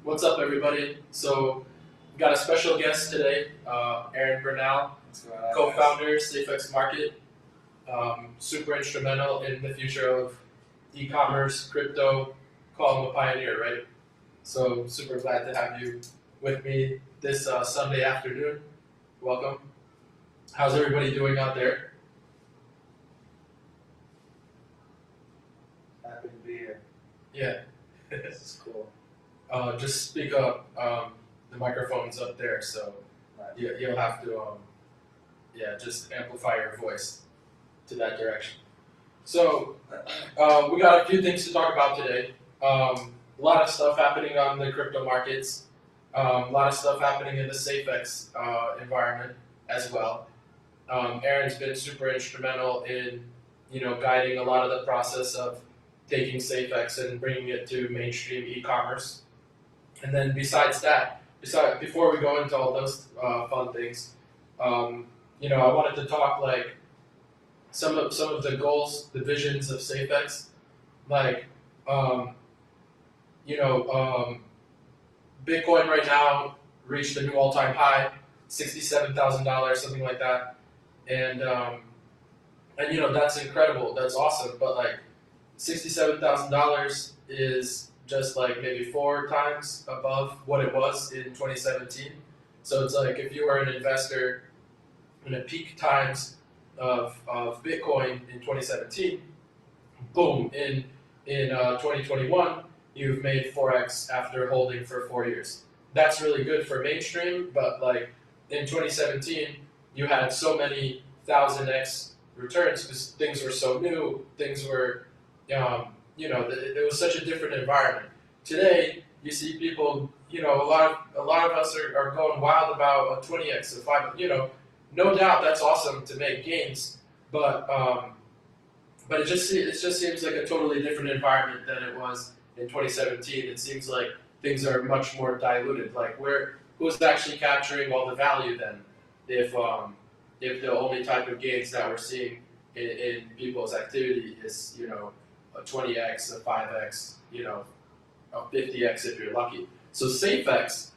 What's up, everybody? So, we got a special guest today, Aharon Bernal, co-founder, Safex Market, super instrumental in the future of e-commerce, crypto, call him a pioneer, right? So, super glad to have you with me this Sunday afternoon. Welcome. How's everybody doing out there? Happy to be here. Yeah. This is cool. Just speak up. The microphone's up there, so you'll have to, just amplify your voice to that direction. So, we got a few things to talk about today. A lot of stuff happening on the crypto markets. A lot of stuff happening in the Safex environment as well. Aharon's been super instrumental in, guiding a lot of the process of taking Safex and bringing it to mainstream e-commerce. And then besides that, before we go into all those fun things, I wanted to talk like some of the goals, the visions of Safex, like Bitcoin right now reached a new all-time high, $67,000, something like that, and that's incredible, that's awesome, but like $67,000 is just like maybe 4 times above what it was in 2017. So it's like if you were an investor in the peak times of Bitcoin in 2017, boom, in 2021, you've made 4x after holding for 4 years. That's really good for mainstream, but like in 2017, you had so many 1000x returns because things were so new, things were it was such a different environment. Today, you see people, a lot of us are going wild about a 20x, a 5, no doubt that's awesome to make gains, but it just seems like a totally different environment than it was in 2017. It seems like things are much more diluted. Like who's actually capturing all the value then? If the only type of gains that we're seeing in people's activity is a 20x, a 5x, a 50x if you're lucky. So Safex,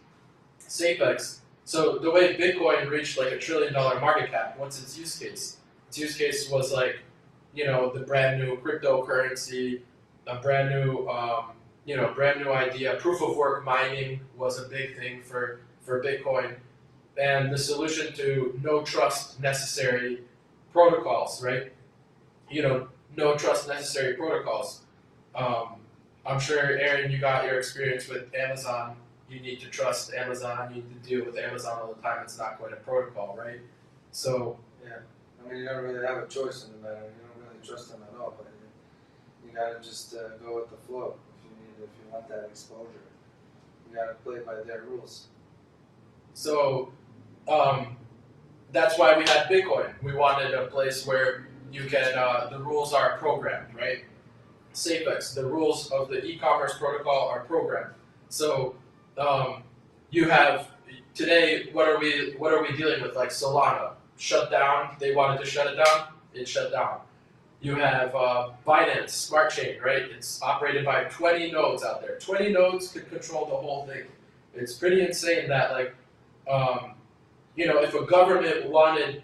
so the way Bitcoin reached like $1 trillion market cap, what's its use case? Its use case was like, the brand new cryptocurrency, a brand new idea. Proof of work mining was a big thing for Bitcoin, and the solution to no trust necessary protocols, right? No trust necessary protocols. I'm sure, Aharon, you got your experience with Amazon. You need to trust Amazon. You need to deal with Amazon all the time. It's not quite a protocol, right? So yeah, you don't really have a choice in the matter. You don't really trust them at all, but you gotta just go with the flow if you want that exposure. You gotta play by their rules. So that's why we had Bitcoin. We wanted a place where you can, the rules are programmed, right? Safex, the rules of the e-commerce protocol are programmed. So you have today. What are we dealing with? Like Solana shut down. They wanted to shut it down. It shut down. You have Binance Smart Chain, right? It's operated by 20 nodes out there. 20 nodes could control the whole thing. It's pretty insane that like if a government wanted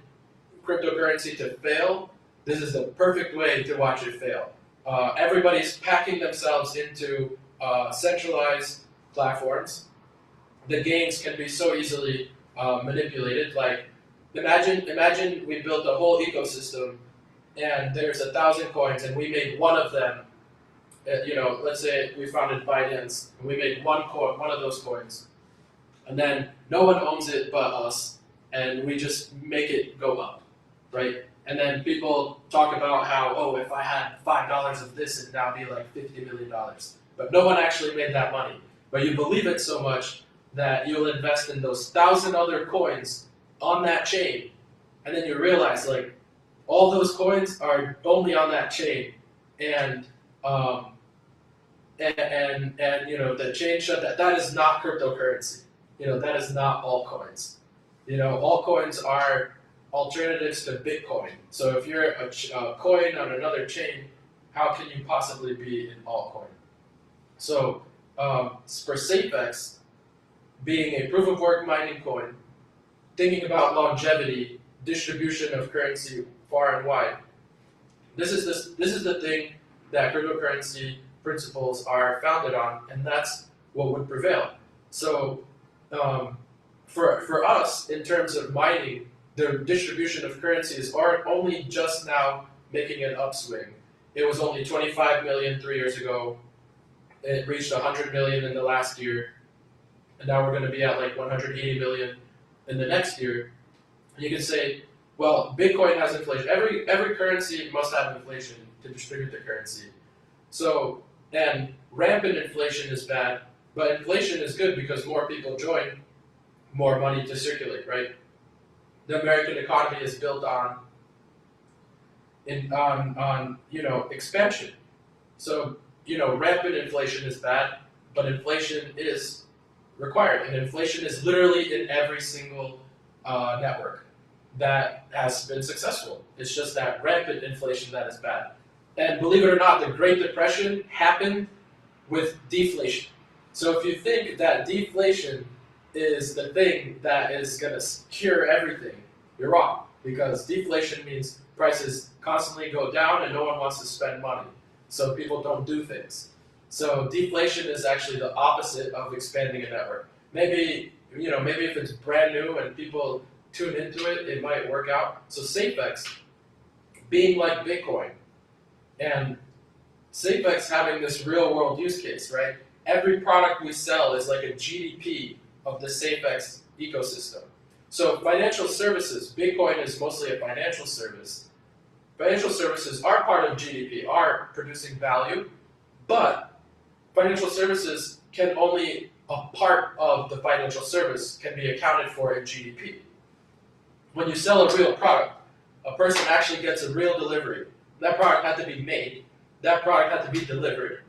cryptocurrency to fail, this is the perfect way to watch it fail. Everybody's packing themselves into centralized platforms. The gains can be so easily manipulated. Like, imagine we built a whole ecosystem, and there's 1,000 coins, and we made one of them. Let's say we founded Binance, and we made one of those coins, and then no one owns it but us, and we just make it go up, right? And then people talk about how, if I had $5 of this, it'd now be like $50 million. But no one actually made that money. But you believe it so much that you'll invest in those 1,000 other coins on that chain, and then you realize like all those coins are only on that chain, and the chain shut that. That is not cryptocurrency. That is not altcoins. Altcoins are alternatives to Bitcoin. So if you're a coin on another chain, how can you possibly be an altcoin? So for Safex, being a proof of work mining coin, thinking about longevity, distribution of currency far and wide. This is the thing that cryptocurrency principles are founded on, and that's what would prevail. So, for us, in terms of mining, the distribution of currencies are only just now making an upswing. It was only 25 million 3 years ago. It reached 100 million in the last year, and now we're going to be at like 180 million in the next year. And you can say, well, Bitcoin has inflation. Every currency must have inflation to distribute the currency. So, and rampant inflation is bad, but inflation is good because more people join, more money to circulate, right? The American economy is built on expansion. So, rampant inflation is bad, but inflation is required, and inflation is literally in every single network that has been successful. It's just that rampant inflation that is bad. And believe it or not, the Great Depression happened with deflation. So if you think that deflation is the thing that is going to cure everything, you're wrong, because deflation means prices constantly go down and no one wants to spend money, so people don't do things. So deflation is actually the opposite of expanding a network. Maybe if it's brand new and people tune into it, it might work out. So Safex being like Bitcoin, and Safex having this real world use case, right? Every product we sell is like a GDP of the Safex ecosystem. So financial services, Bitcoin is mostly a financial service. Financial services are part of GDP, are producing value, but financial services can only, a part of the financial service can be accounted for in GDP. When you sell a real product, a person actually gets a real delivery. That product had to be made, that product had to be delivered,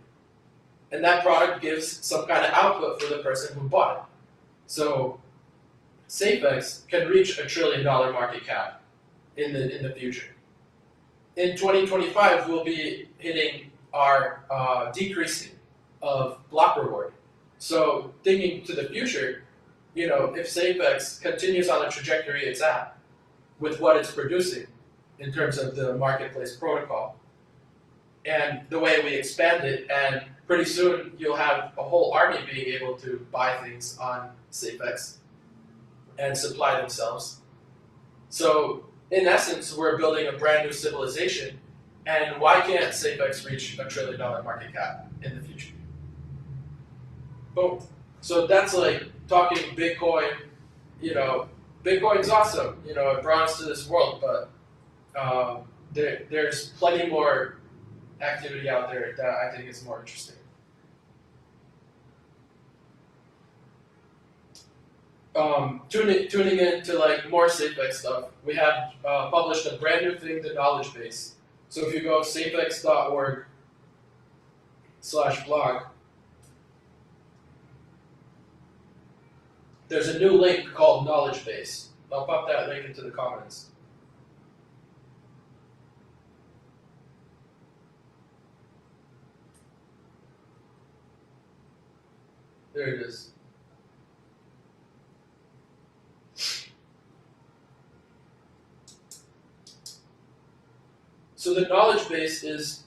and that product gives some kind of output for the person who bought it. So Safex can reach $1 trillion market cap in the future. In 2025, we'll be hitting our decreasing of block reward. So thinking to the future, if Safex continues on the trajectory it's at with what it's producing in terms of the marketplace protocol and the way we expand it, and pretty soon you'll have a whole army being able to buy things on Safex and supply themselves. So in essence, we're building a brand new civilization, and why can't Safex reach $1 trillion market cap in the future? Boom. So that's like talking Bitcoin. Bitcoin's awesome. It brought us to this world, but there's plenty more activity out there that I think is more interesting. Tuning into like more Safex stuff, we have published a brand new thing, the knowledge base. So if you go safex.org/blog, there's a new link called knowledge base. I'll pop that link into the comments. There it is. So the knowledge base is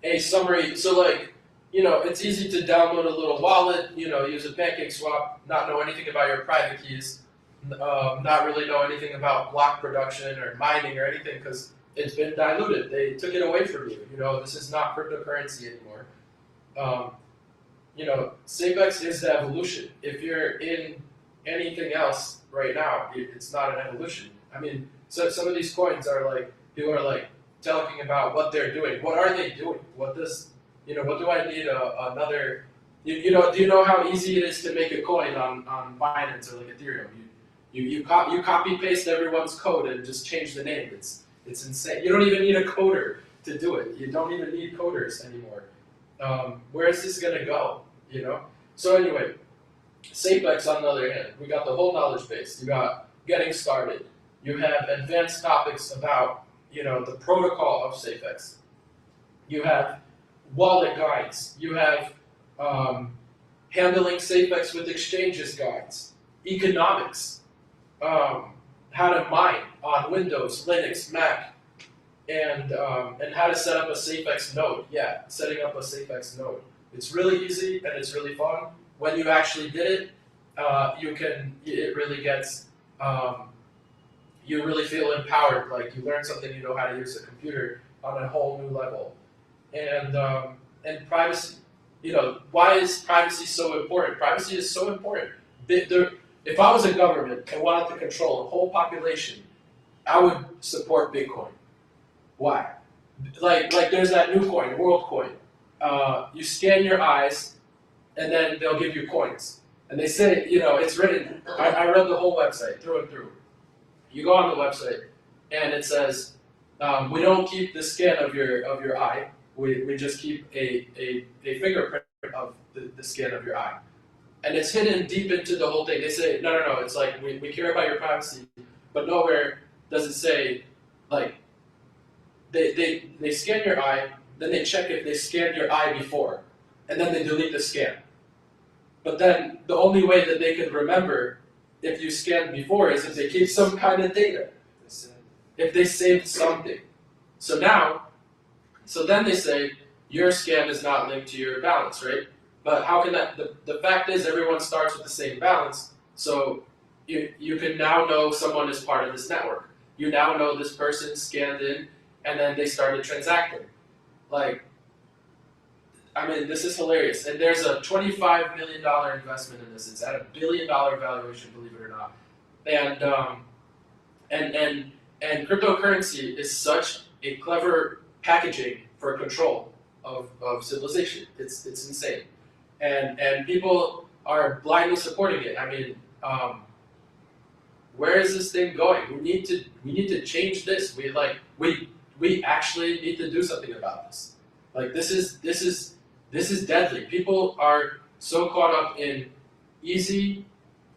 a summary. So it's easy to download a little wallet, use a pancake swap, not know anything about your private keys, not really know anything about block production or mining or anything because it's been diluted. They took it away from you. This is not cryptocurrency anymore. Safex is the evolution. If you're in anything else right now, it's not an evolution. I mean, so some of these coins are like, people are like talking about what they're doing. What are they doing? What do I need another? Do you know how easy it is to make a coin on Binance or like Ethereum? You copy paste everyone's code and just change the name. It's insane. You don't even need a coder to do it. You don't even need coders anymore. Where is this gonna go? So anyway, Safex on the other hand, we got the whole knowledge base. You got getting started. You have advanced topics about the protocol of Safex. You have wallet guides. You have handling Safex with exchanges guides, economics, how to mine on Windows, Linux, Mac, and how to set up a Safex node. Yeah, setting up a Safex node. It's really easy and it's really fun. When you actually did it, it really gets, you really feel empowered. Like you learn something, you know how to use a computer on a whole new level. And privacy. You know, why is privacy so important? Privacy is so important. If I was a government and wanted to control a whole population, I would support Bitcoin. Why? Like there's that new coin, WorldCoin. You scan your eyes, and then they'll give you coins. And they say, you know, it's written. I read the whole website through and through. You go on the website, and it says, we don't keep the scan of your eye. We just keep a fingerprint of the scan of your eye. And it's hidden deep into the whole thing. They say, no, it's like, we care about your privacy, but nowhere does it say, like, they scan your eye, then they check if they scanned your eye before, and then they delete the scan. But then the only way that they can remember if you scanned before is if they keep some kind of data. If they saved something. So then they say, your scan is not linked to your balance, right? But how can that, the fact is everyone starts with the same balance, so you can now know someone is part of this network. You now know this person scanned in, and then they started transacting. Like, I mean, this is hilarious. And there's a $25 million investment in this. It's at $1 billion valuation, believe it or not. And cryptocurrency is such a clever packaging for control of civilization. It's insane. And people are blindly supporting it. I mean, where is this thing going? We need to change this. We actually need to do something about this. Like this is deadly. People are so caught up in easy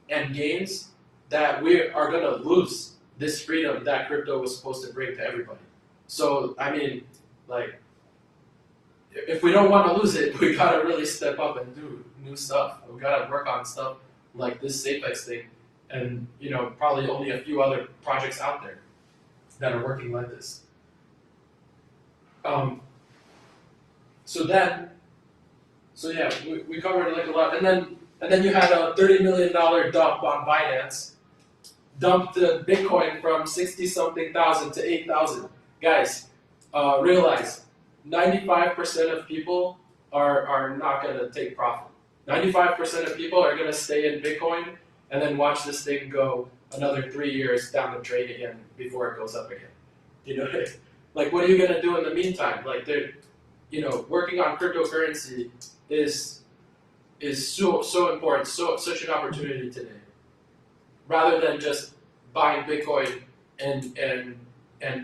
and gains that we are gonna lose this freedom that crypto was supposed to bring to everybody. So I mean, like, if we don't want to lose it, we gotta really step up and do new stuff. We gotta work on stuff like this Safex thing, and you know, probably only a few other projects out there that are working like this. So yeah, we covered like a lot, and then you had a $30 million dump on Binance, dumped the Bitcoin from 60 something thousand to 8,000. Guys, realize 95% of people are not going to take profit. 95% of people are going to stay in Bitcoin and then watch this thing go another 3 years down the drain again before it goes up again. You know, like what are you going to do in the meantime? Like working on cryptocurrency is so important, such an opportunity today. Rather than just buying Bitcoin and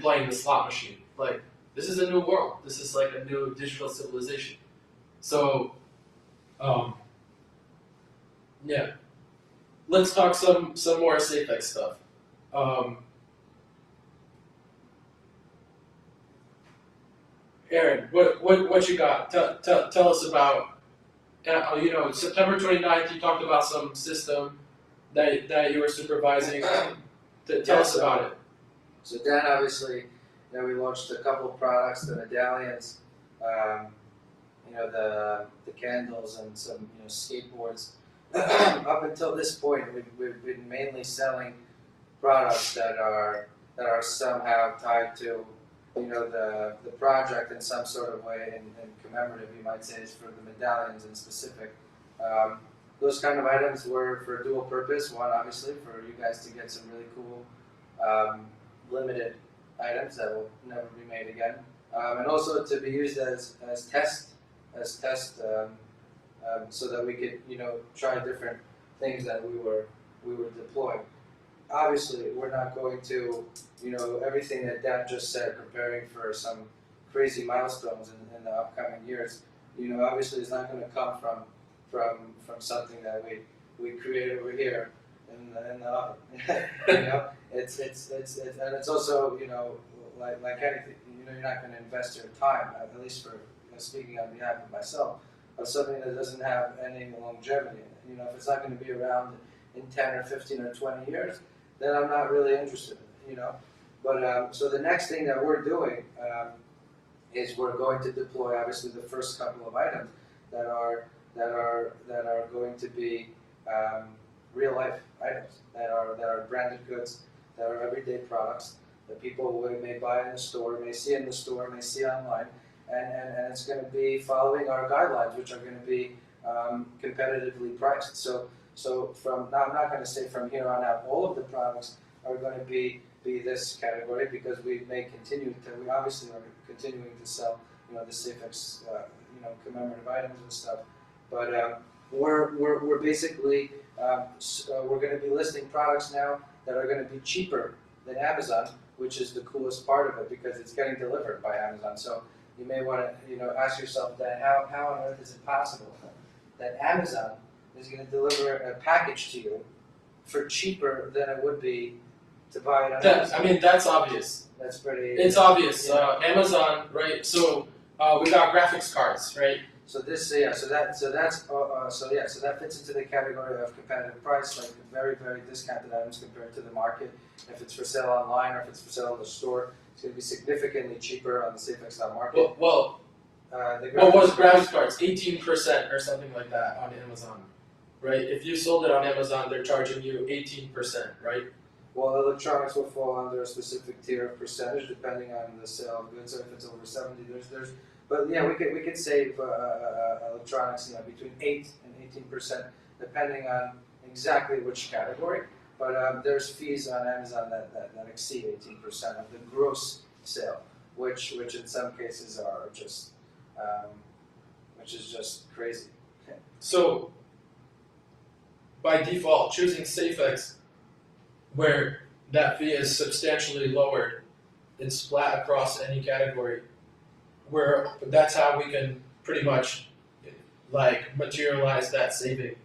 playing the slot machine. Like, this is a new world. This is like a new digital civilization. So, yeah. Let's talk some more Safex stuff. Aaron, what you got? Tell us about, September 29th, you talked about some system that you were supervising. Tell us about it. So then obviously, we launched a couple of products, the medallions, the candles and some skateboards. Up until this point, we've been mainly selling products that are somehow tied to the project in some sort of way, and commemorative, you might say, is for the medallions in specific. Those kind of items were for dual purpose. One, obviously, for you guys to get some really cool limited items that will never be made again, and also to be used as test, so that we could try different things that we were deploying. Obviously, we're not going to everything that Dan just said, preparing for some crazy milestones in the upcoming years. Obviously, it's not going to come from something that we create over here in the oven. It's also like anything. You're not going to invest your time, at least for speaking on behalf of myself. of something that doesn't have any longevity. You know, if it's not going to be around in 10 or 15 or 20 years, then I'm not really interested in it, you know. But so the next thing that we're doing is we're going to deploy obviously the first couple of items that are going to be real life items that are branded goods, that are everyday products that people may buy in the store, may see in the store, may see online, and it's going to be following our guidelines, which are going to be competitively priced. So from now, I'm not going to say from here on out all of the products are going to be this category, because we obviously are continuing to sell, you know, the Safex, you know, commemorative items and stuff. But we're basically we're going to be listing products now that are going to be cheaper than Amazon, which is the coolest part of it, because it's getting delivered by Amazon. So you may want to, you know, ask yourself that how on earth is it possible that Amazon is going to deliver a package to you for cheaper than it would be to buy it on Amazon? I mean, that's obvious. That's pretty. It's obvious. Yeah. Amazon, right? So we got graphics cards, right? So this, so that fits into the category of competitive price, like very, very discounted items compared to the market. If it's for sale online or if it's for sale in the store, it's going to be significantly cheaper on the Safex.market. Well, what was graphics cards? 18% or something like that on Amazon, right? If you sold it on Amazon, they're charging you 18%, right? Well, electronics will fall under a specific tier of percentage depending on the sale of goods. So if it's over 70, but yeah, we could save electronics, you know, between 8 and 18% depending on exactly which category. But there's fees on Amazon that exceed 18% of the gross sale, which in some cases are just, which is just crazy. So by default, choosing Safex, where that fee is substantially lower, it's flat across any category, where that's how we can pretty much like materialize that saving.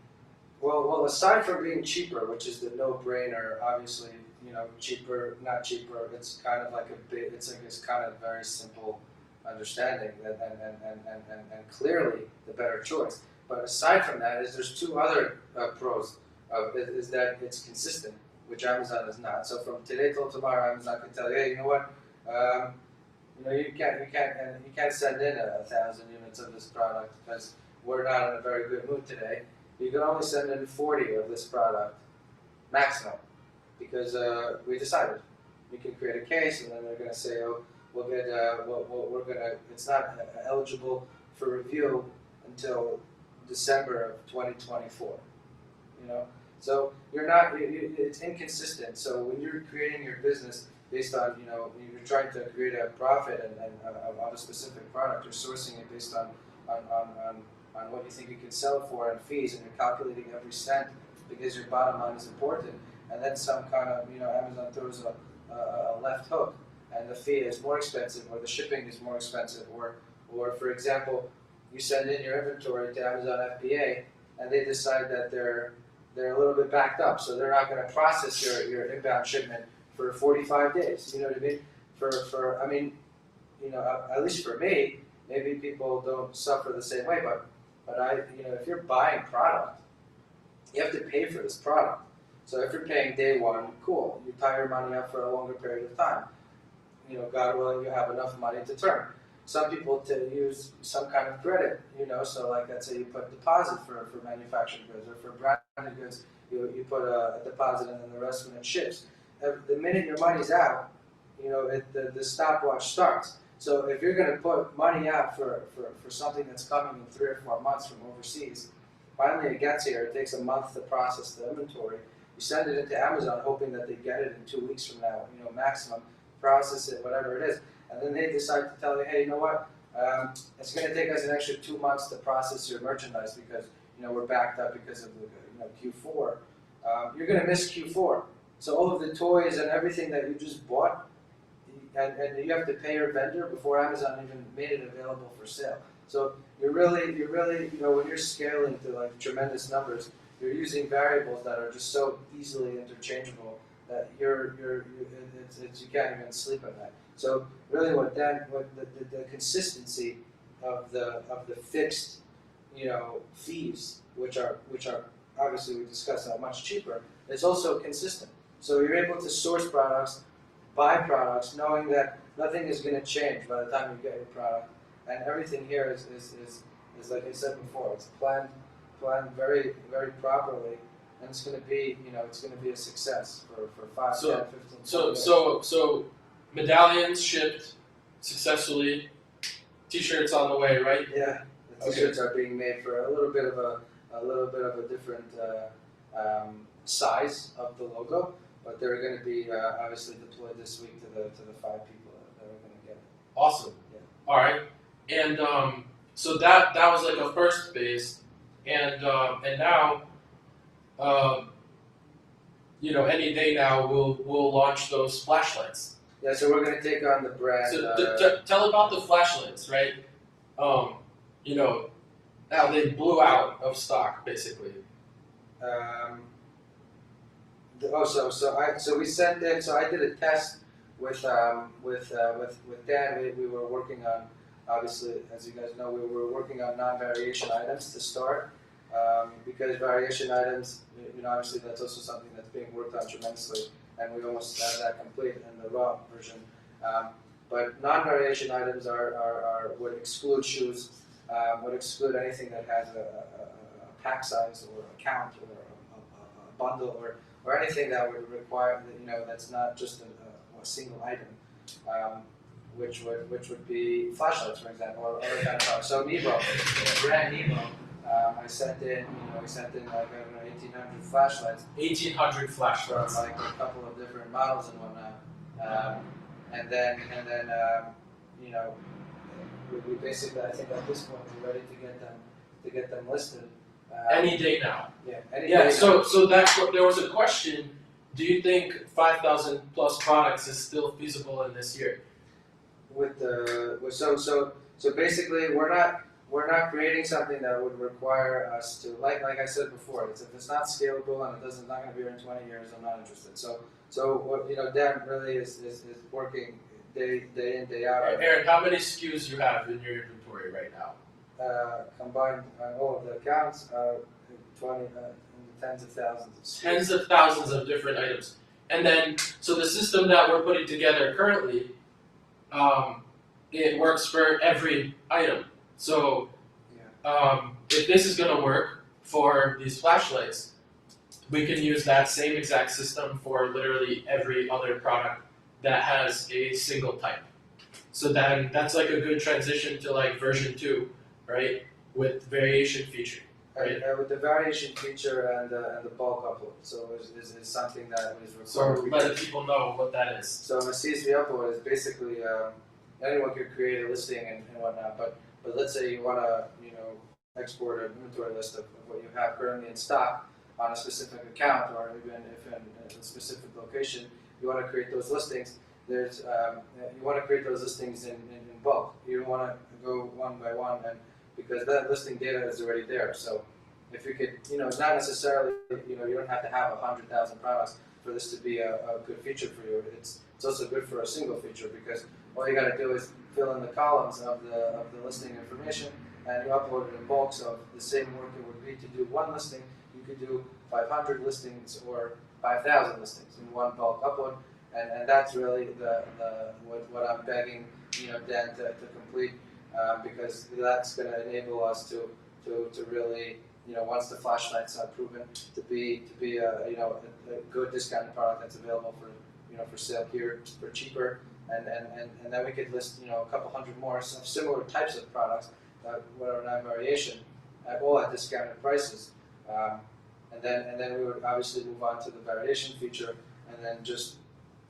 Well, aside from being cheaper, which is the no-brainer, obviously, you know, cheaper, not cheaper, it's kind of like it's kind of very simple understanding and clearly the better choice. But aside from that, there's two other pros of it, is that it's consistent, which Amazon is not. So from today till tomorrow, Amazon can tell you, hey, you know what, you know, you can't send in 1,000 units of this product because we're not in a very good mood today. You can only send in 40 of this product, maximum, because we decided. You can create a case, and then they're going to say, oh, we'll get, we're going to, it's not eligible for review until December of 2024. You know, so you're not, it's inconsistent. So when you're creating your business based on, you know, you're trying to create a profit and of a specific product, you're sourcing it based on what you think you can sell it for and fees, and you're calculating every cent because your bottom line is important. And then some kind of, you know, Amazon throws a left hook, and the fee is more expensive, or the shipping is more expensive, or for example, you send in your inventory to Amazon FBA, and they decide that they're a little bit backed up, so they're not going to process your inbound shipment for 45 days. You know what I mean? For I mean, you know, at least for me, maybe people don't suffer the same way, but I, you know, if you're buying product, you have to pay for this product. So if you're paying day one, cool, you tie your money up for a longer period of time. You know, God willing, you have enough money to turn. Some people use some kind of credit, you know, so like let's say you put deposit for manufactured goods, or for branded goods, you put a deposit and then the rest when it ships. The minute your money's out, you know, the stopwatch starts. So if you're going to put money out for something that's coming in 3 or 4 months from overseas, finally it gets here, it takes a month to process the inventory. You send it into Amazon hoping that they get it in 2 weeks from now, you know, maximum, process it, whatever it is. And then they decide to tell you, hey, you know what, it's going to take us an extra 2 months to process your merchandise because, you know, we're backed up because of the, you know, Q4. You're going to miss Q4. So all of the toys and everything that you just bought, and you have to pay your vendor before Amazon even made it available for sale. So you're really, you know, when you're scaling to like tremendous numbers, you're using variables that are just so easily interchangeable that you can't even sleep at night. So really, the consistency of the fixed fees, which are obviously we discussed are much cheaper, it's also consistent. So you're able to source products, buy products, knowing that nothing is going to change by the time you get your product, and everything here is like I said before, it's planned very very properly, and it's going to be a success for 5, 10, 15. So medallions shipped successfully, t-shirts on the way, right? Yeah, the t-shirts are being made for a little bit of a different size of the logo, but they're going to be obviously deployed this week to the 5 people that are going to get it. Awesome. Yeah. All right, and so that was like a first phase, and now, any day now we'll launch those flashlights. Yeah, so we're going to take on the brand. So tell about the flashlights, right? Now they blew out of stock basically. So we sent in. So I did a test with Dan. We were working on, obviously, as you guys know, we were working on non-variation items to start, because variation items, obviously that's also something that's being worked on tremendously, and we almost have that complete in the raw version. But non-variation items would exclude shoes, would exclude anything that has a pack size or a count or a bundle or anything that would require, that's not just a single item, which would be flashlights, for example, or other kind of products. So Nebo, brand Nebo, I sent in like 1,800 flashlights. 1,800 flashlights. From like a couple of different models and whatnot, and then we basically, I think at this point we're ready to get them listed. Any day now. Yeah. Yeah. So there was a question. Do you think 5,000 plus products is still feasible in this year? So basically we're not creating something that would require us to, like I said before, if it's not scalable and it's not going to be here in 20 years, I'm not interested. So what Dan really is working day in, day out. Aaron, how many SKUs you have in your inventory right now? Combined on all of the accounts, 20 tens of thousands. Tens of thousands of different items, and then so the system that we're putting together currently, it works for every item. So, if this is going to work for these flashlights, we can use that same exact system for literally every other product that has a single type. So then that's like a good transition to like version 2, right? With variation feature. Right? With the variation feature and the bulk upload. So is something that is required. So letting people know what that is. So a CSV upload is basically anyone could create a listing and whatnot, but let's say you want to export an inventory list of what you have currently in stock on a specific account, or even if in a specific location, you want to create those listings. You want to create those listings in bulk. You don't want to go one by one, and because that listing data is already there. So if you could, it's not necessarily, you don't have to have 100,000 products for this to be a good feature for you. It's also good for a single feature, because all you got to do is fill in the columns of the listing information, and you upload it in bulk. So the same work it would be to do one listing, you could do 500 listings or 5,000 listings in one bulk upload, and that's really what I'm begging Dan to complete, because that's going to enable us to really, once the flashlights are proven to be a good discounted product that's available for sale here for cheaper, and then we could list a couple hundred more of similar types of products that are non-variation, all at discounted prices, and then we would obviously move on to the variation feature, and then just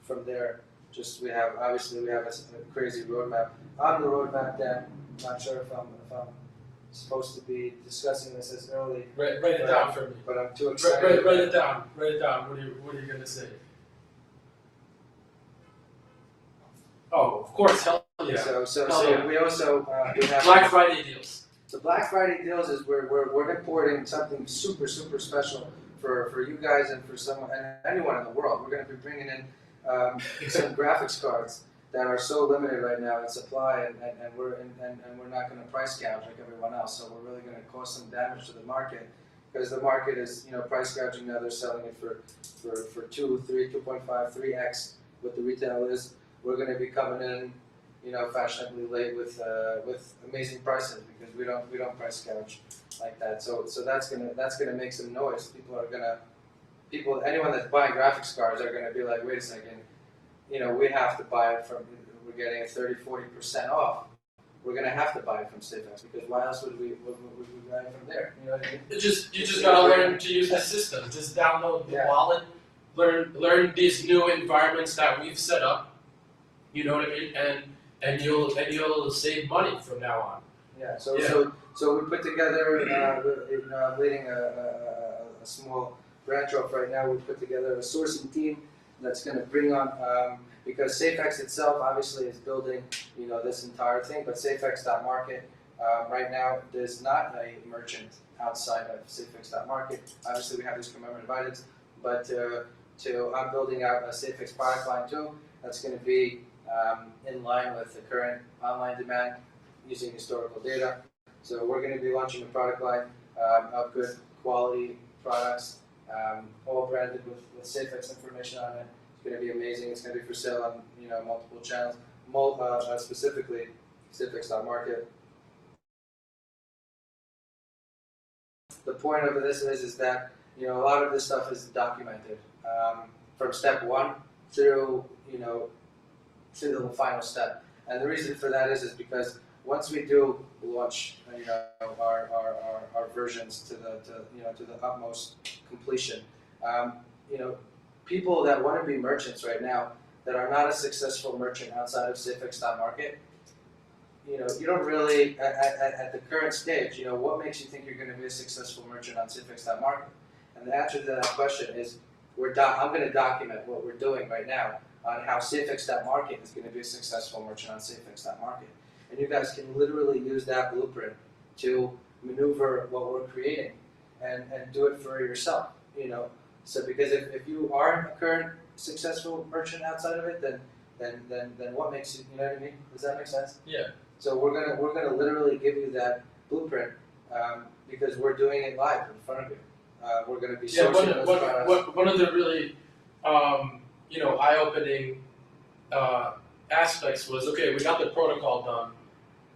from there, we have a crazy roadmap. On the roadmap, Dan, I'm not sure if I'm supposed to be discussing this as early. Write it down for me. But I'm too excited. Write it down. Write it down. What are you going to say? Oh, of course. Hell yeah. So we also we have Black Friday deals. The Black Friday deals is we're importing something super special for you guys and for someone and anyone in the world. We're going to be bringing in some graphics cards that are so limited right now in supply, and we're not going to price gouge like everyone else. So we're really going to cause some damage to the market, because the market is, price gouging now. They're selling it for 2, 3, 2.5, 3x what the retail is. We're going to be coming in, fashionably late with amazing prices, because we don't price gouge like that. So that's gonna make some noise. Anyone that's buying graphics cards are gonna be like, wait a second, we have to buy it from. We're getting it 30-40% off. We're gonna have to buy it from Safex, because why else would we buy it from there? You know what I mean? You just gotta learn to use the system. Just download the wallet, learn these new environments that we've set up. You know what I mean? And you'll save money from now on. Yeah. So we put together. I'm leading a small branch off right now. We put together a sourcing team that's going to bring on, because Safex itself obviously is building, this entire thing, but Safex.market right now there's not a merchant outside of Safex.market. Obviously we have these commemorative items, but I'm building out a Safex product line too. That's going to be in line with the current online demand using historical data. So we're going to be launching a product line of good quality products, all branded with Safex information on it. It's going to be amazing. It's going to be for sale on multiple channels, specifically Safex.market. The point of this is that a lot of this stuff is documented from step 1 through to the final step. And the reason for that is because once we do launch our versions to the utmost completion, people that want to be merchants right now that are not a successful merchant outside of Safex.market, you don't really at the current stage, what makes you think you're going to be a successful merchant on Safex.market? And the answer to that question is I'm going to document what we're doing right now on how Safex.market is going to be a successful merchant on Safex.market. And you guys can literally use that blueprint to maneuver what we're creating and do it for yourself. So because if you aren't a current successful merchant outside of it, then what makes you, you know what I mean? Does that make sense? Yeah. So we're gonna literally give you that blueprint because we're doing it live in front of you. We're gonna be sourcing those products. One of the really eye-opening aspects was, okay, we got the protocol done,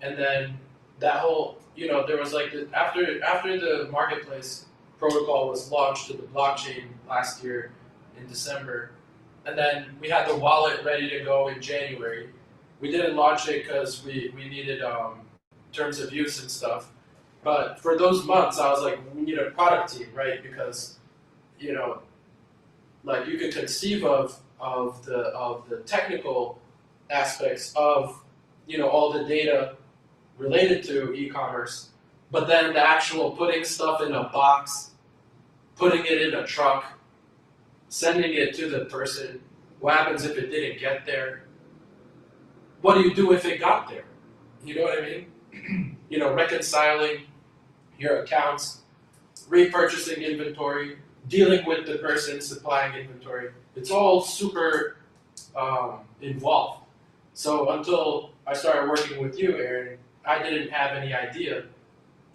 and then that whole, there was like after the marketplace protocol was launched to the blockchain last year in December, and then we had the wallet ready to go in January. We didn't launch it because we needed terms of use and stuff. But for those months, I was like, we need a product team, right? Because, like you could conceive of the technical aspects of, all the data related to e-commerce, but then the actual putting stuff in a box, putting it in a truck, sending it to the person. What happens if it didn't get there? What do you do if it got there? You know what I mean? Reconciling your accounts, repurchasing inventory, dealing with the person supplying inventory. It's all super involved. So until I started working with you, Aaron, I didn't have any idea,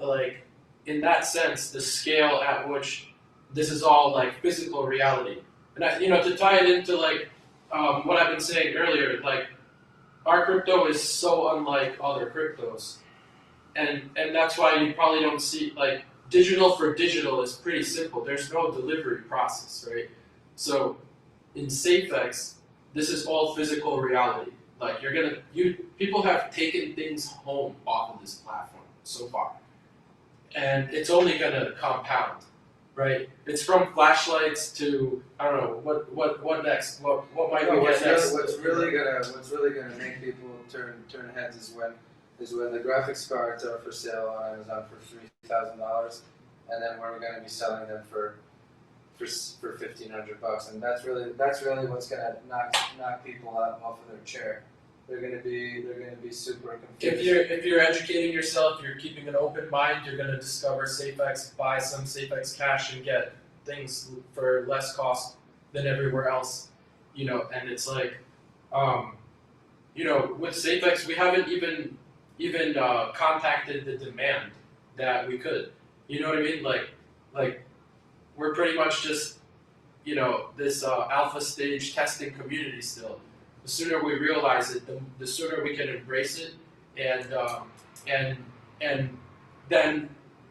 like, in that sense, the scale at which this is all like physical reality. And to tie it into like what I've been saying earlier, like our crypto is so unlike other cryptos, and that's why you probably don't see, like, digital for digital is pretty simple. There's no delivery process, right? So in Safex, this is all physical reality. Like people have taken things home off of this platform so far, and it's only gonna compound, right? It's from flashlights to, I don't know, what next? What might we get next? What's really gonna make people turn heads is when the graphics cards are for sale on Amazon for $3,000, and then we're gonna be selling them for $1,500, and that's really what's gonna knock people off of their chair. They're gonna be super confused. If you're educating yourself, you're keeping an open mind, you're gonna discover Safex, buy some Safex cash, and get things for less cost than everywhere else. And it's like, with Safex, we haven't even contacted the demand that we could. You know what I mean? Like we're pretty much just this alpha stage testing community still. The sooner we realize it, the sooner we can embrace it, and then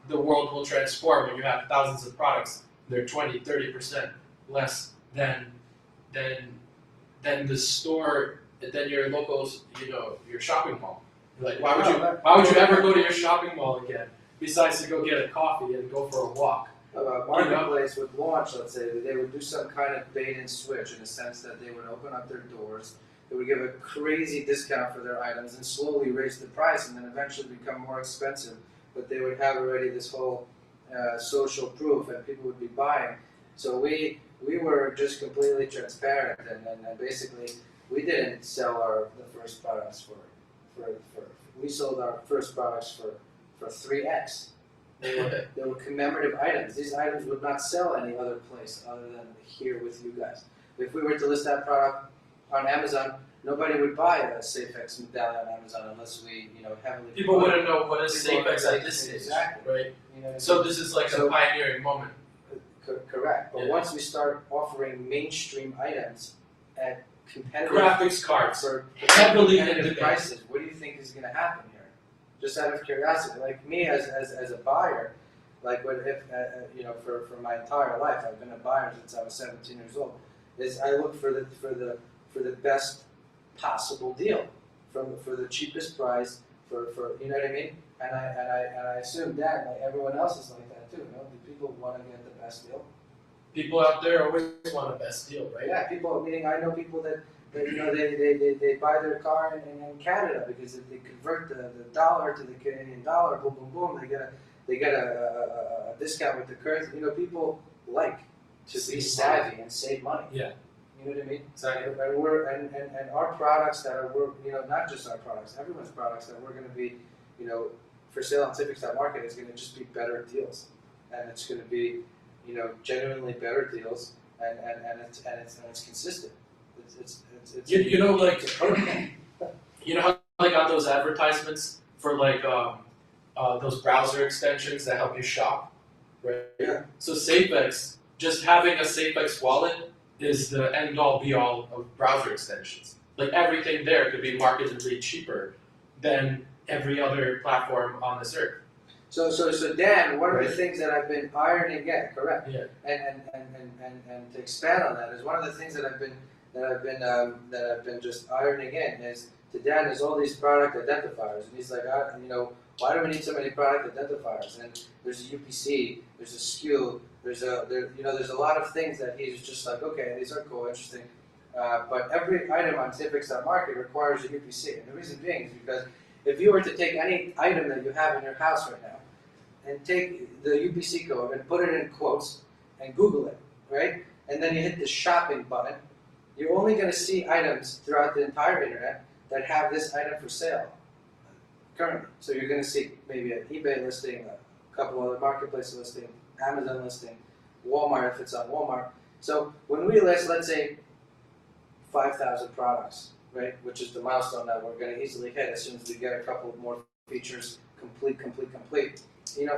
the world will transform when you have thousands of products. They're 20-30% less than the store, than your local, your shopping mall. Like, why would you ever go to your shopping mall again, besides to go get a coffee and go for a walk? Marketplace would launch, let's say, they would do some kind of bait and switch in the sense that they would open up their doors, they would give a crazy discount for their items and slowly raise the price and then eventually become more expensive, but they would have already this whole social proof and people would be buying. So we were just completely transparent and basically we didn't sell the first products for we sold our first products for 3x. They were commemorative items. These items would not sell any other place other than here with you guys. If we were to list that product on Amazon, nobody would buy a Safex medallion on Amazon unless we, heavily. People wouldn't know what is Safex at this stage, exactly. Right? So this is like a pioneering moment. Correct. But once we start offering mainstream items at competitive graphics cards for heavily competitive prices, what do you think is going to happen here? Just out of curiosity, like me as a buyer, like what if for my entire life I've been a buyer since I was 17 years old. Is I look for the best possible deal, for the cheapest price, for you know what I mean? And I assume that like everyone else is like that too. Do people want to get the best deal? People out there always want the best deal, right? Yeah, people. Meaning, I know people that they buy their car in Canada because if they convert the dollar to the Canadian dollar, boom, boom, boom, they get a discount with the currency. People like to be savvy and save money. Yeah. You know what I mean? Exactly. And our products that are not just our products, everyone's products that we're going to be for sale on Safex.market is going to just be better deals, and it's going to be genuinely better deals, and it's consistent. You know how I got those advertisements for like those browser extensions that help you shop, right? Yeah. So Safex, just having a Safex wallet is the end all be all of browser extensions. Like everything there could be markedly cheaper than every other platform on this earth. So Dan, one of the things that I've been ironing in, correct? Yeah. And to expand on that is one of the things that I've been just ironing in is to Dan is all these product identifiers, and he's like, why do we need so many product identifiers? And there's a UPC, there's a SKU, there's a lot of things that he's just like, okay, these are cool, interesting, but every item on Safex.market requires a UPC, and the reason being is because if you were to take any item that you have in your house right now and take the UPC code and put it in quotes and Google it, right? And then you hit the shopping button, you're only going to see items throughout the entire internet that have this item for sale currently. So you're going to see maybe an eBay listing, a couple other marketplace listings, Amazon listing, Walmart if it's on Walmart. So when we list, let's say, 5,000 products, right, which is the milestone that we're going to easily hit as soon as we get a couple more features complete.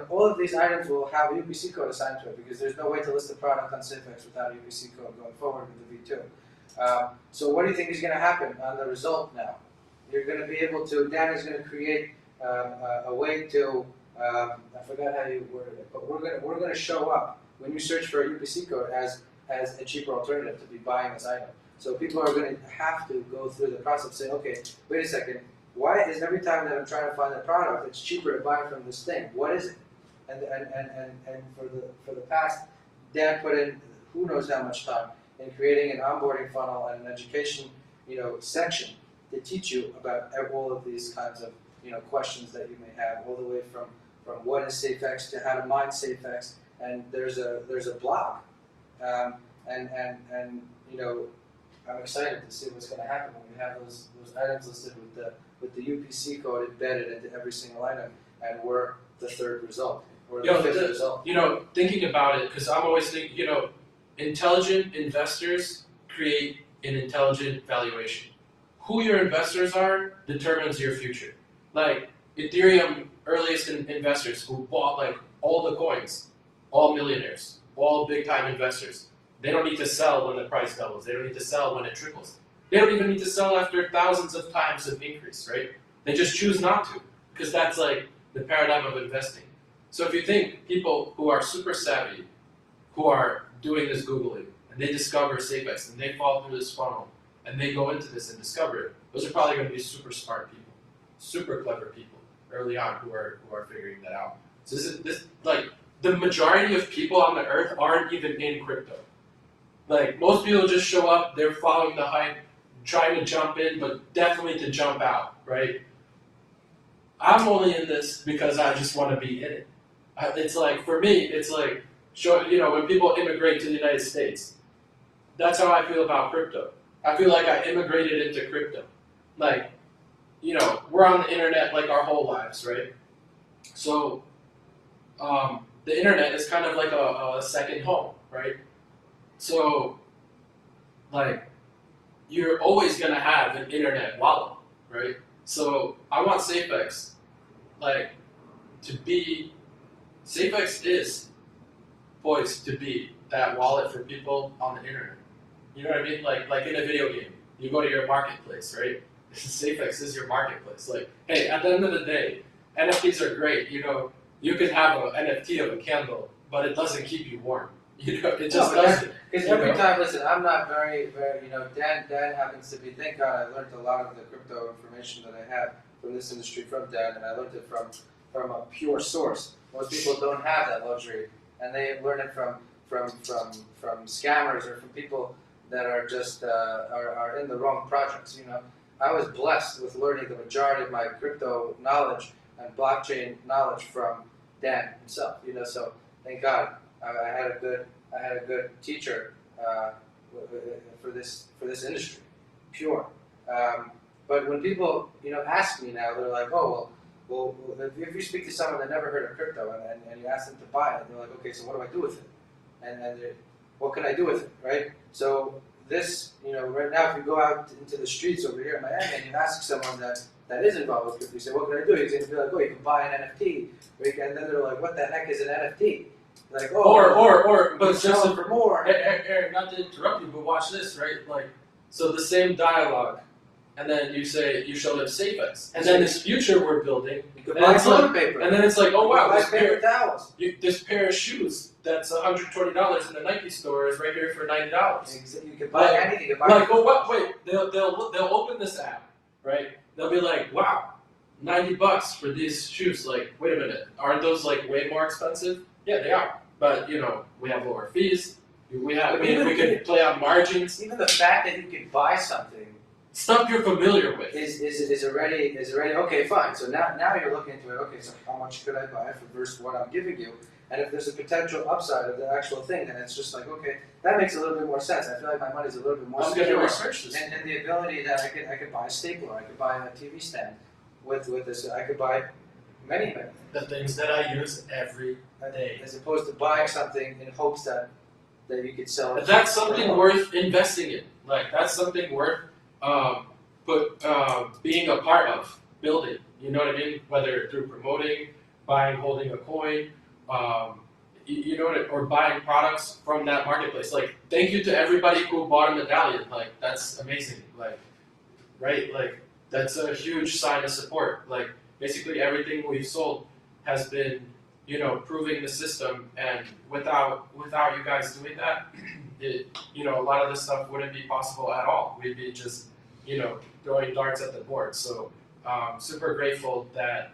All of these items will have a UPC code assigned to it because there's no way to list a product on Safex without a UPC code going forward with the V2. So what do you think is going to happen on the result now? You're going to be able to, Dan is going to create a way to, I forgot how you worded it, but we're going to show up when you search for a UPC code as a cheaper alternative to be buying this item. So people are going to have to go through the process of saying, okay, wait a second, why is every time that I'm trying to find a product, it's cheaper to buy from this thing? What is it? And for the past, Dan put in who knows how much time in creating an onboarding funnel and an education, section to teach you about all of these kinds of, questions that you may have, all the way from what is Safex to how to mine Safex. And there's a blog, I'm excited to see what's going to happen when we have those items listed with the UPC code embedded into every single item, and we're the third result, or the fifth result. Thinking about it, because I'm always thinking, intelligent investors create an intelligent valuation. who your investors are determines your future. Like Ethereum earliest investors who bought like all the coins, all millionaires, all big time investors. They don't need to sell when the price doubles. They don't need to sell when it triples. They don't even need to sell after thousands of times of increase, right? They just choose not to because that's like the paradigm of investing. So if you think people who are super savvy, who are doing this Googling, and they discover Safex, and they fall through this funnel, and they go into this and discover it, those are probably going to be super smart people, super clever people early on who are figuring that out. So this like the majority of people on the earth aren't even in crypto. Like most people just show up, they're following the hype, trying to jump in, but definitely to jump out, right? I'm only in this because I just want to be in it. It's like, for me, it's like, when people immigrate to the United States, that's how I feel about crypto. I feel like I immigrated into crypto. Like, we're on the internet like our whole lives, right? So, the internet is kind of like a second home, right? So, like, you're always gonna have an internet wallet, right? So I want Safex, Safex is poised to be that wallet for people on the internet. You know what I mean? Like in a video game, you go to your marketplace, right? Safex is your marketplace. Like, hey, at the end of the day, NFTs are great. You could have an NFT of a candle, but it doesn't keep you warm. It just doesn't. Because every time, listen, I'm not very, Dan happens to be, thank God I learned a lot of the crypto information that I have from this industry from Dan, and I learned it from a pure source. Most people don't have that luxury, and they learn it from scammers or from people that are just, are in the wrong projects, I was blessed with learning the majority of my crypto knowledge and blockchain knowledge from Dan himself, so thank God. I had a good teacher for this industry, pure. But when people ask me now, they're like, oh well, if you speak to someone that never heard of crypto and you ask them to buy it, they're like, okay, so what do I do with it? And what can I do with it, right? So this, right now, if you go out into the streets over here in Miami and you ask someone that is involved with crypto, you say, what can I do? He's going to be like, oh, you can buy an NFT, and then they're like, what the heck is an NFT? Like, But just for more. Aaron, not to interrupt you, but watch this, right? Like, so the same dialogue, and then you show them Safex, and then this future we're building, you could buy toilet paper, and then it's like, oh wow, paper towels. This pair of shoes that's $120 in the Nike store is right here for $90. You can buy anything. Wait, they'll open this app, right? They'll be like, wow, $90 for these shoes. Like, wait a minute, aren't those like way more expensive? Yeah, they are. But we have lower fees. We can play on margins. Even the fact that you can buy something, stuff you're familiar with, is already okay. Fine. So now you're looking into it. Okay, so how much could I buy versus what I'm giving you? And if there's a potential upside of the actual thing, then it's just like, okay, that makes a little bit more sense. I feel like my money's a little bit more secure. I'm going to research this. And the ability that I could buy a stapler, I could buy a TV stand with this. I could buy many things. The things that I use every day. As opposed to buying something in hopes that you could sell it. That's something worth investing in. Like, that's something worth being a part of, building. You know what I mean? Whether through promoting, buying, holding a coin, or buying products from that marketplace. Like, thank you to everybody who bought a medallion. Like, that's amazing. Like, right? Like, that's a huge sign of support. Like, basically everything we've sold has been, proving the system, and without you guys doing that, a lot of this stuff wouldn't be possible at all. We'd be just, throwing darts at the board. So, super grateful that,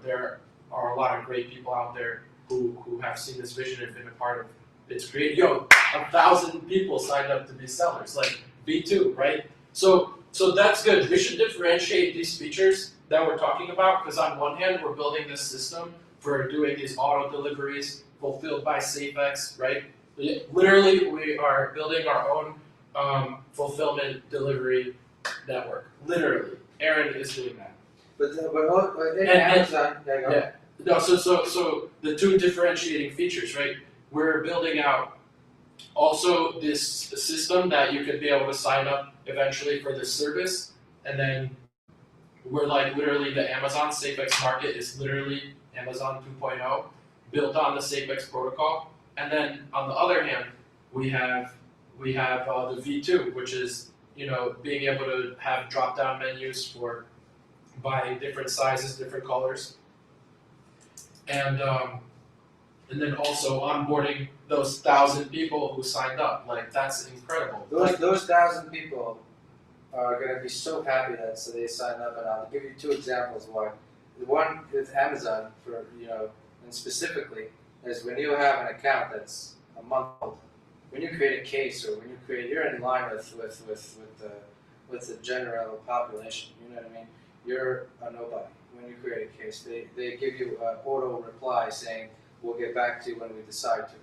there are a lot of great people out there who have seen this vision and been a part of its creation. 1,000 people signed up to be sellers, like V2, right? So that's good. We should differentiate these features that we're talking about, because on one hand, we're building this system for doing these auto deliveries fulfilled by Safex, right? Literally, we are building our own fulfillment delivery network. Literally, Aaron is doing that. But Amazon, yeah. No, so the two differentiating features, right? We're building out also this system that you could be able to sign up eventually for this service and then we're like literally the Amazon Safex market is literally Amazon 2.0 built on the Safex protocol. And then on the other hand, we have the V2, which is being able to have drop down menus for buying different sizes, different colors, and then also onboarding those 1,000 people who signed up. Like that's incredible. Those 1,000 people are going to be so happy that they signed up, and I'll give you two examples why. The one with Amazon and specifically is when you have an account that's a month old. When you create a case, or when you create, you're in line with the general population. You know what I mean? You're a nobody. When you create a case, they give you an auto reply saying, "We'll get back to you when we decide to,"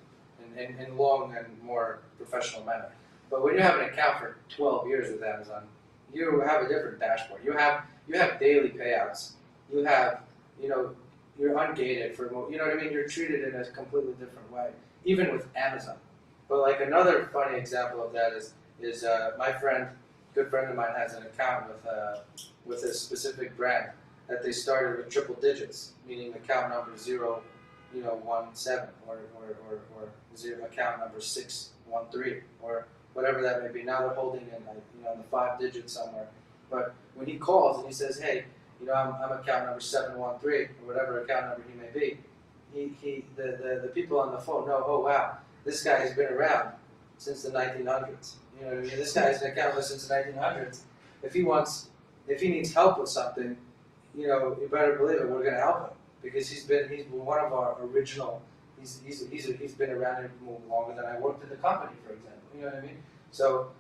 in long and more professional manner. But when you have an account for 12 years with Amazon, you have a different dashboard. You have daily payouts. You have, you're ungated for, you know what I mean? You're treated in a completely different way, even with Amazon. But like another funny example of that is my friend, good friend of mine, has an account with a specific brand that they started with triple digits, meaning account number 017 or account number 613 or whatever that may be. Now they're holding in the 5 digits somewhere. But when he calls and he says, "Hey, I'm account number 713 or whatever account number he may be," the people on the phone know, "Oh wow, this guy has been around since the 1900s. You know what I mean? This guy has an account since the 1900s. If he needs help with something, you better believe it. We're going to help him because he's one of our original. He's been around here longer than I worked at the company, for example. You know what I mean? So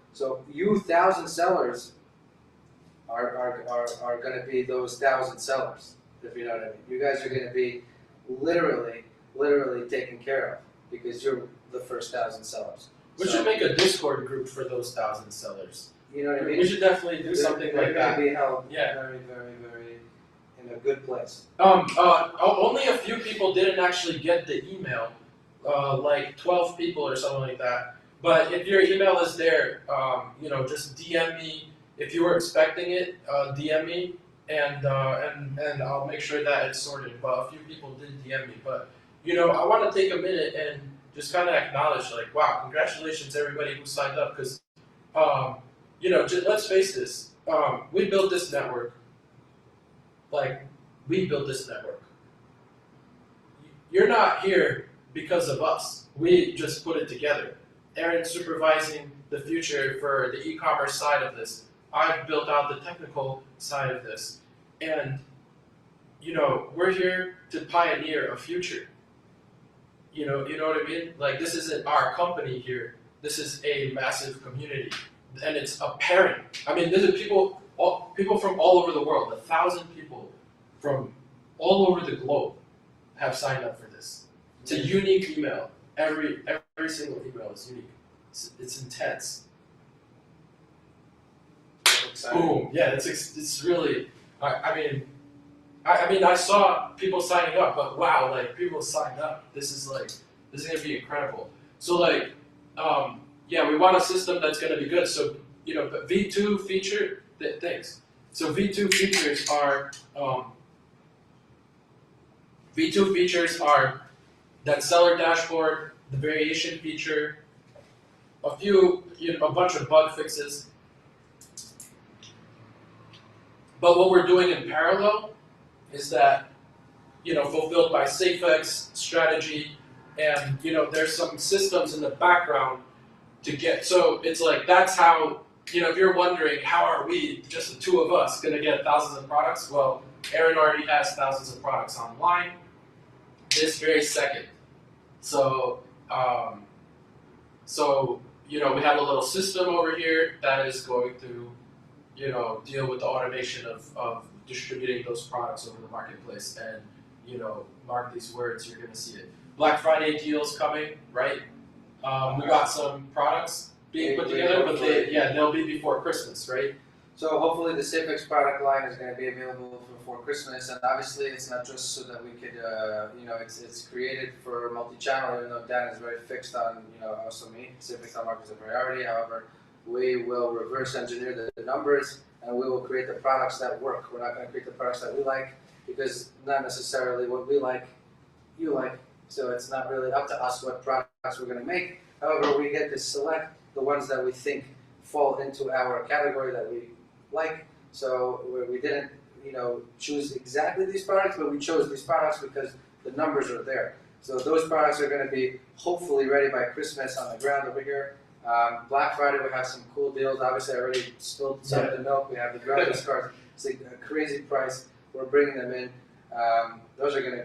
you 1,000 sellers are going to be those 1,000 sellers, if you know what I mean. You guys are going to be literally taken care of because you're the first 1,000 sellers. We should make a Discord group for those 1,000 sellers. You know what I mean? We should definitely do something like that. They're going to be held very in a good place. Only a few people didn't actually get the email, like 12 people or something like that. But if your email is there, just DM me. If you were expecting it, DM me, and I'll make sure that it's sorted. But a few people did DM me. But I want to take a minute and just kind of acknowledge, like, wow, congratulations everybody who signed up, because let's face this, we built this network. Like, we built this network. You're not here because of us. We just put it together. Aaron's supervising the future for the e-commerce side of this. I've built out the technical side of this. And, we're here to pioneer a future. You know what I mean? Like, this isn't our company here. This is a massive community. And it's apparent. I mean, there's people from all over the world. 1,000 people from all over the globe have signed up for this. It's a unique email. Every single email is unique. It's intense. Boom. Yeah, it's really. I mean, I saw people signing up, but wow, like, people signed up. This is gonna be incredible. So we want a system that's gonna be good. So but V2 feature things. So V2 features are that seller dashboard, the variation feature, a bunch of bug fixes. But what we're doing in parallel is that, fulfilled by Safex strategy, and there's some systems in the background to get. So it's like that's how. If you're wondering how are we, just the two of us, going to get thousands of products? Well, Aaron already has thousands of products online this very second. So, we have a little system over here that is going to, deal with the automation of distributing those products over the marketplace and, mark these words, you're going to see it. Black Friday deals coming, right? We got some products being put together, but they'll be before Christmas, right? So hopefully the Safex product line is going to be available before Christmas, and obviously it's not just so that we could, it's created for multi-channel, even though Dan is very fixed on, also me, Safex market is a priority. However, we will reverse engineer the numbers and we will create the products that work. We're not going to create the products that we like, because not necessarily what we like, you like. So it's not really up to us what products we're going to make. However, we get to select the ones that we think fall into our category that we like. So we didn't, choose exactly these products, but we chose these products because the numbers are there. So those products are going to be hopefully ready by Christmas on the ground over here. Black Friday we have some cool deals. Obviously, I already spilled some of the milk. We have the graphics cards. It's a crazy price. We're bringing them in. Those are going to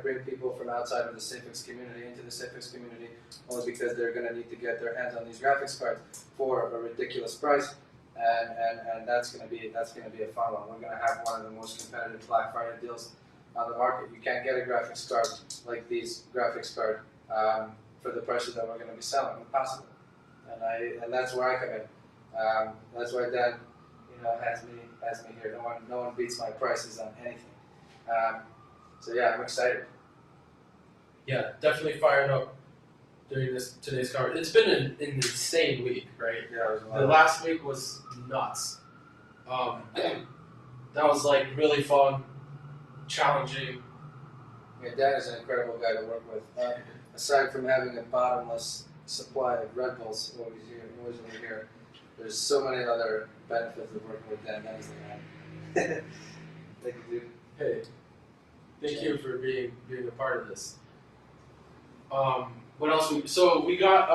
bring people from outside of the Safex community into the Safex community, only because they're going to need to get their hands on these graphics cards for a ridiculous price, and that's going to be a fun one. We're going to have one of the most competitive Black Friday deals on the market. You can't get a graphics card like these graphics card for the prices that we're going to be selling. Impossible, and that's where I come in. That's why Dan, has me here. No one beats my prices on anything. So yeah, I'm excited. Yeah, definitely fired up during today's conference. It's been an insane week, right? Yeah, it was the last week was nuts. That was like really fun, challenging. Yeah, Dan is an incredible guy to work with. Aside from having a bottomless supply of Red Bulls always over here, there's so many other benefits of working with Dan. That is the man. Thank you, dude. Hey, thank you for being a part of this. What else? We got.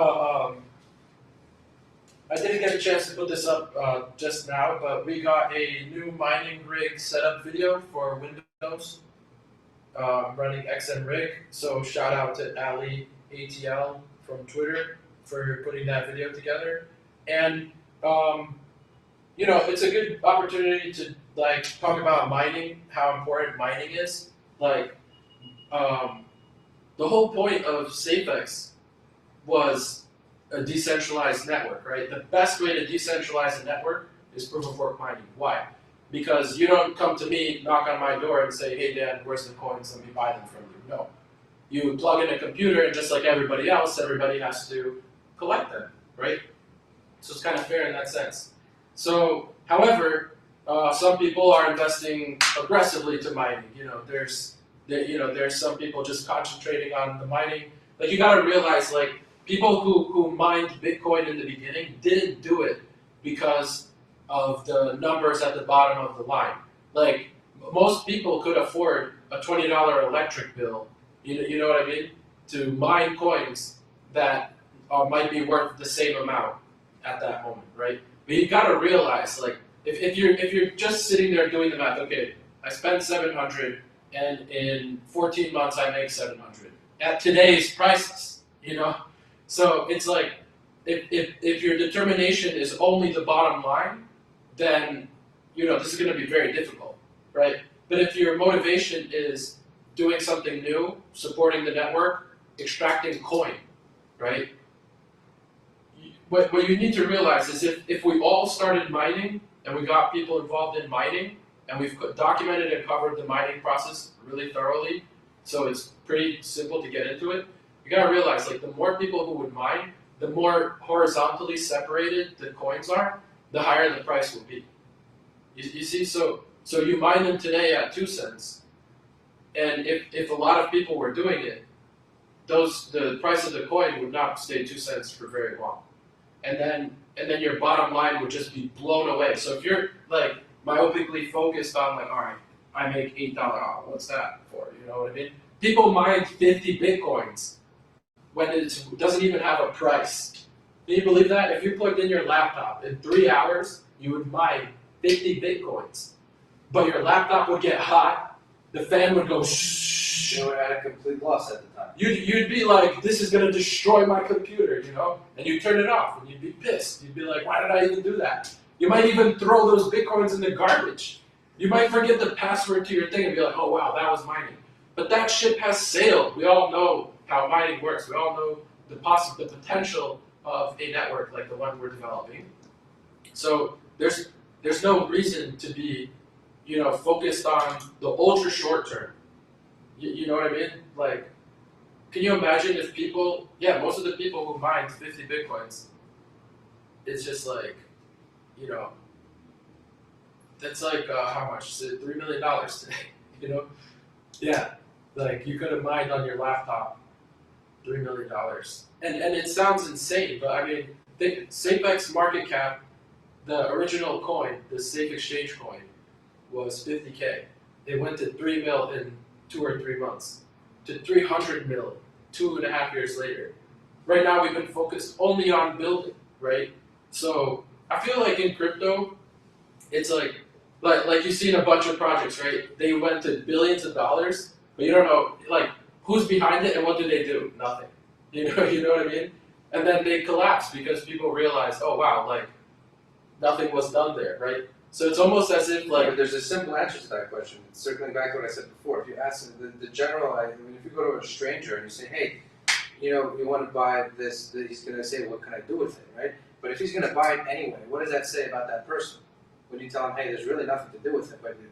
I didn't get a chance to put this up just now, but we got a new mining rig setup video for Windows, running XM Rig. So shout out to Ali ATL from Twitter for putting that video together, and it's a good opportunity to talk about mining, how important mining is. The whole point of Safex was a decentralized network, right? The best way to decentralize a network is proof of work mining. Why? Because you don't come to me, knock on my door, and say, "Hey, Dan, where's the coins? Let me buy them from you." No. You plug in a computer, and just like everybody else, everybody has to collect them, right? So it's kind of fair in that sense. So, however, some people are investing aggressively to mining. There's some people just concentrating on the mining. You got to realize, people who mined Bitcoin in the beginning didn't do it because of the numbers at the bottom of the line. Most people could afford a $20 electric bill. You know what I mean? To mine coins that might be worth the same amount at that moment, right? But you got to realize, if you're just sitting there doing the math, okay, I spent 700, and in 14 months I make 700 at today's prices, So it's if your determination is only the bottom line, then this is going to be very difficult, right? But if your motivation is doing something new, supporting the network, extracting coin, right? What you need to realize is if we all started mining and we got people involved in mining and we've documented and covered the mining process really thoroughly, so it's pretty simple to get into it, you gotta realize the more people who would mine, the more horizontally separated the coins are, the higher the price will be. You see, so you mine them today at 2 cents, and if a lot of people were doing it, the price of the coin would not stay 2 cents for very long. And then your bottom line would just be blown away. So if you're myopically focused on all right, I make $8, what's that for? You know what I mean? People mine 50 Bitcoins when it doesn't even have a price. Can you believe that? If you plugged in your laptop in 3 hours, you would mine 50 Bitcoins. But your laptop would get hot, the fan would go shh. You were at a complete loss at the time. You'd be like, this is going to destroy my computer, And you turn it off, and you'd be pissed. You'd be like, why did I even do that? You might even throw those Bitcoins in the garbage. You might forget the password to your thing and be like, oh wow, that was mining. But that ship has sailed. We all know how mining works. We all know the potential of a network like the one we're developing. So there's no reason to be, focused on the ultra short term. You know what I mean? Can you imagine if most of the people who mined 50 Bitcoins, it's just that's like how much? Is it $3 million today? You know? Yeah. Like you could have mined on your laptop $3 million. And it sounds insane, but I mean, think Safex market cap, the original coin, the Safe Exchange coin, was 50K. It went to 3 mil in 2 or 3 months, to 300 mil 2.5 years later. Right now, we've been focused only on building, right? So I feel like in crypto, it's like you've seen a bunch of projects, right? They went to billions of dollars, but you don't know like who's behind it and what do they do? Nothing. You know what I mean? And then they collapse because people realize, oh wow, like nothing was done there, right? So it's almost as if But like there's a simple answer to that question. Circling back to what I said before, if you ask the general, I mean, if you go to a stranger and you say, hey, you want to buy this, he's going to say, what can I do with it, right? But if he's going to buy it anyway, what does that say about that person? When you tell him, hey, there's really nothing to do with it, but you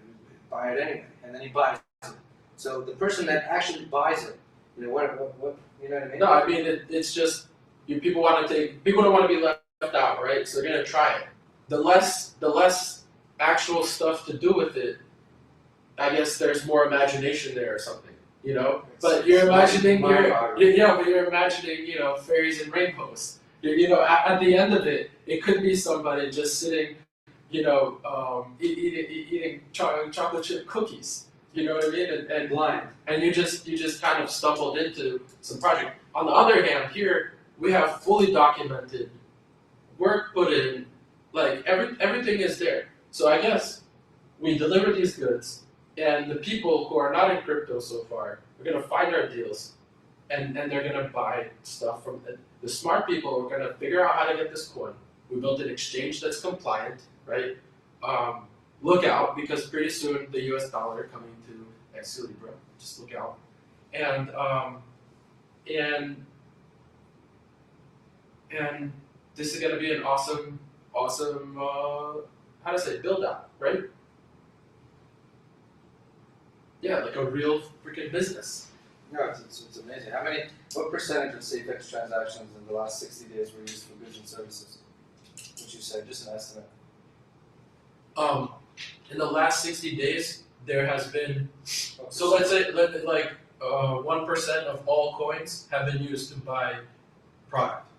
buy it anyway, and then he buys it. So the person that actually buys it, what, you know what I mean? no, I mean it's just people don't want to be left out, right? So they're gonna try it. The less actual stuff to do with it, I guess there's more imagination there or something, you know. But you're imagining but you're imagining fairies and rainbows. At the end of it, it could be somebody just sitting, eating chocolate chip cookies. You know what I mean? And blind. And you just kind of stumbled into some project. On the other hand, here we have fully documented work put in, like everything is there. So I guess we deliver these goods, and the people who are not in crypto so far are gonna find our deals, and they're gonna buy stuff from it. The smart people are gonna figure out how to get this coin. We built an exchange that's compliant, right? Look out, because pretty soon the US dollar coming to X Libra. Just look out. And this is gonna be an awesome how to say build out, right? Yeah, like a real freaking business. No, it's amazing. What percentage of Safex transactions in the last 60 days were used for goods and services? What you said, just an estimate. In the last 60 days, there has been, so let's say, 1% of all coins have been used to buy product.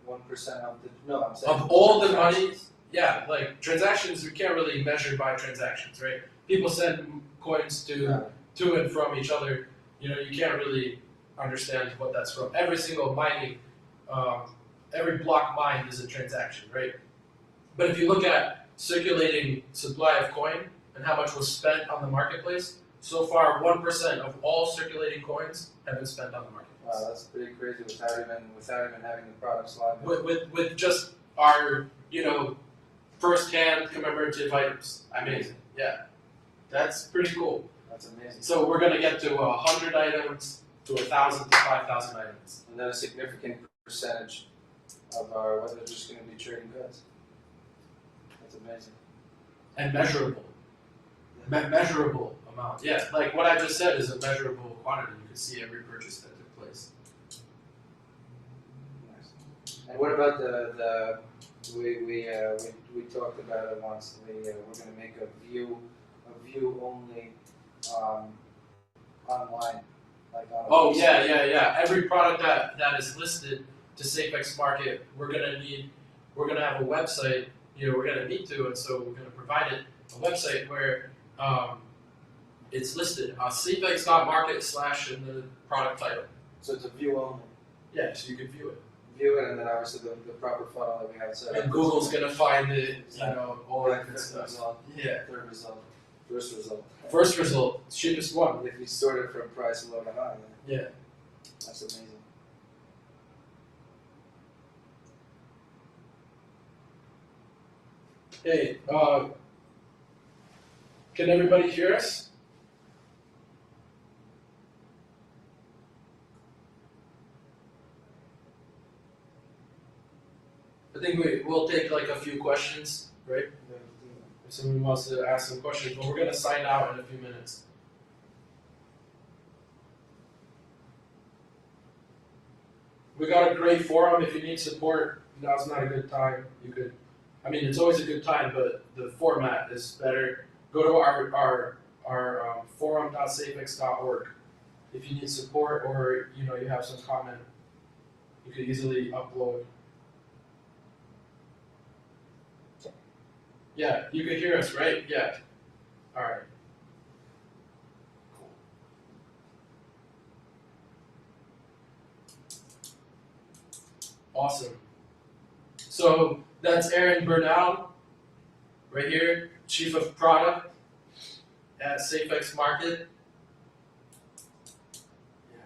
1% of I'm saying. Of all the money, yeah, like transactions, we can't really measure by transactions, right? People send coins to and from each other. You can't really understand what that's from. Every single mining, every block mined is a transaction, right? But if you look at circulating supply of coin and how much was spent on the marketplace, so far 1% of all circulating coins have been spent on the marketplace. Wow, that's pretty crazy without even having the products live. With just our first-hand commemorative items. Amazing. Yeah, that's pretty cool. That's amazing. So we're gonna get to 100 items, to 1,000 to 5,000 items. And then a significant percentage of our what they're just going to be trading goods. That's amazing. And measurable. Measurable amount. Yeah, like what I just said is a measurable quantity. You can see every purchase that took place. Nice. And what about we talked about it once. We're going to make a view only online. Oh yeah. Every product that is listed to Safex Market, we're gonna have a website. We're gonna need to, and so we're gonna provide it a website where it's listed safex.market/ in the product title. So it's a view only. Yeah, so you can view it. View it, and then obviously the proper funnel that we have set up. And Google's gonna find it, all that good Fifth stuff. result. Yeah. Third result. First result. First result, cheapest one. If you sort it from price low to high, then Yeah. that's amazing. Hey, can everybody hear us? I think we'll take like a few questions, right? If someone wants to ask some questions, but we're gonna sign out in a few minutes. We got a great forum. If you need support, now's not a good time. You could I mean, it's always a good time, but the format is better. Go to our forum.safex.org. If you need support or you have some comment, you could easily upload. Yeah, you could hear us, right? Yeah. All right. Cool. Awesome. So that's Aaron Bernal, right here, Chief of Product at Safex Market. Yeah.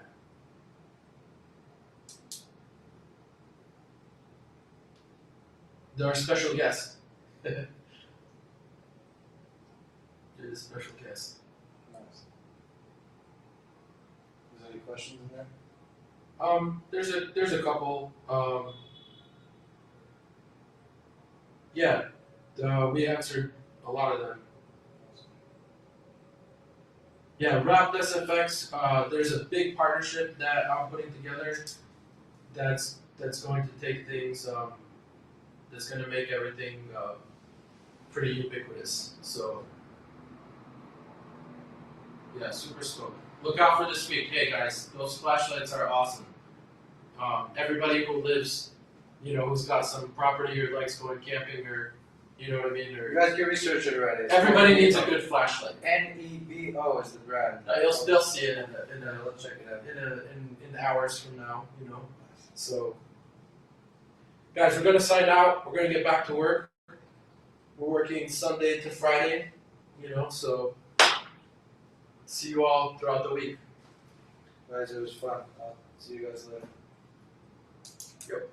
They're our special guest. You're the special guest. Nice. Is there any questions in there? There's a couple. Yeah, we answered a lot of them. Yeah, Wrapped SFX. There's a big partnership that I'm putting together. That's going to take things. That's going to make everything pretty ubiquitous. So yeah, super stoked. Look out for this week. Hey guys, those flashlights are awesome. Everybody who lives, who's got some property or likes going camping or, you know what I mean, You or guys can research it already. everybody needs a good flashlight. NEBO is the brand. They'll see it Let's check it out. in hours from now, So, guys, we're gonna sign out. We're gonna get back to work. We're working Sunday to Friday, So see you all throughout the week. Guys, it was fun. I'll see you guys later. Yep.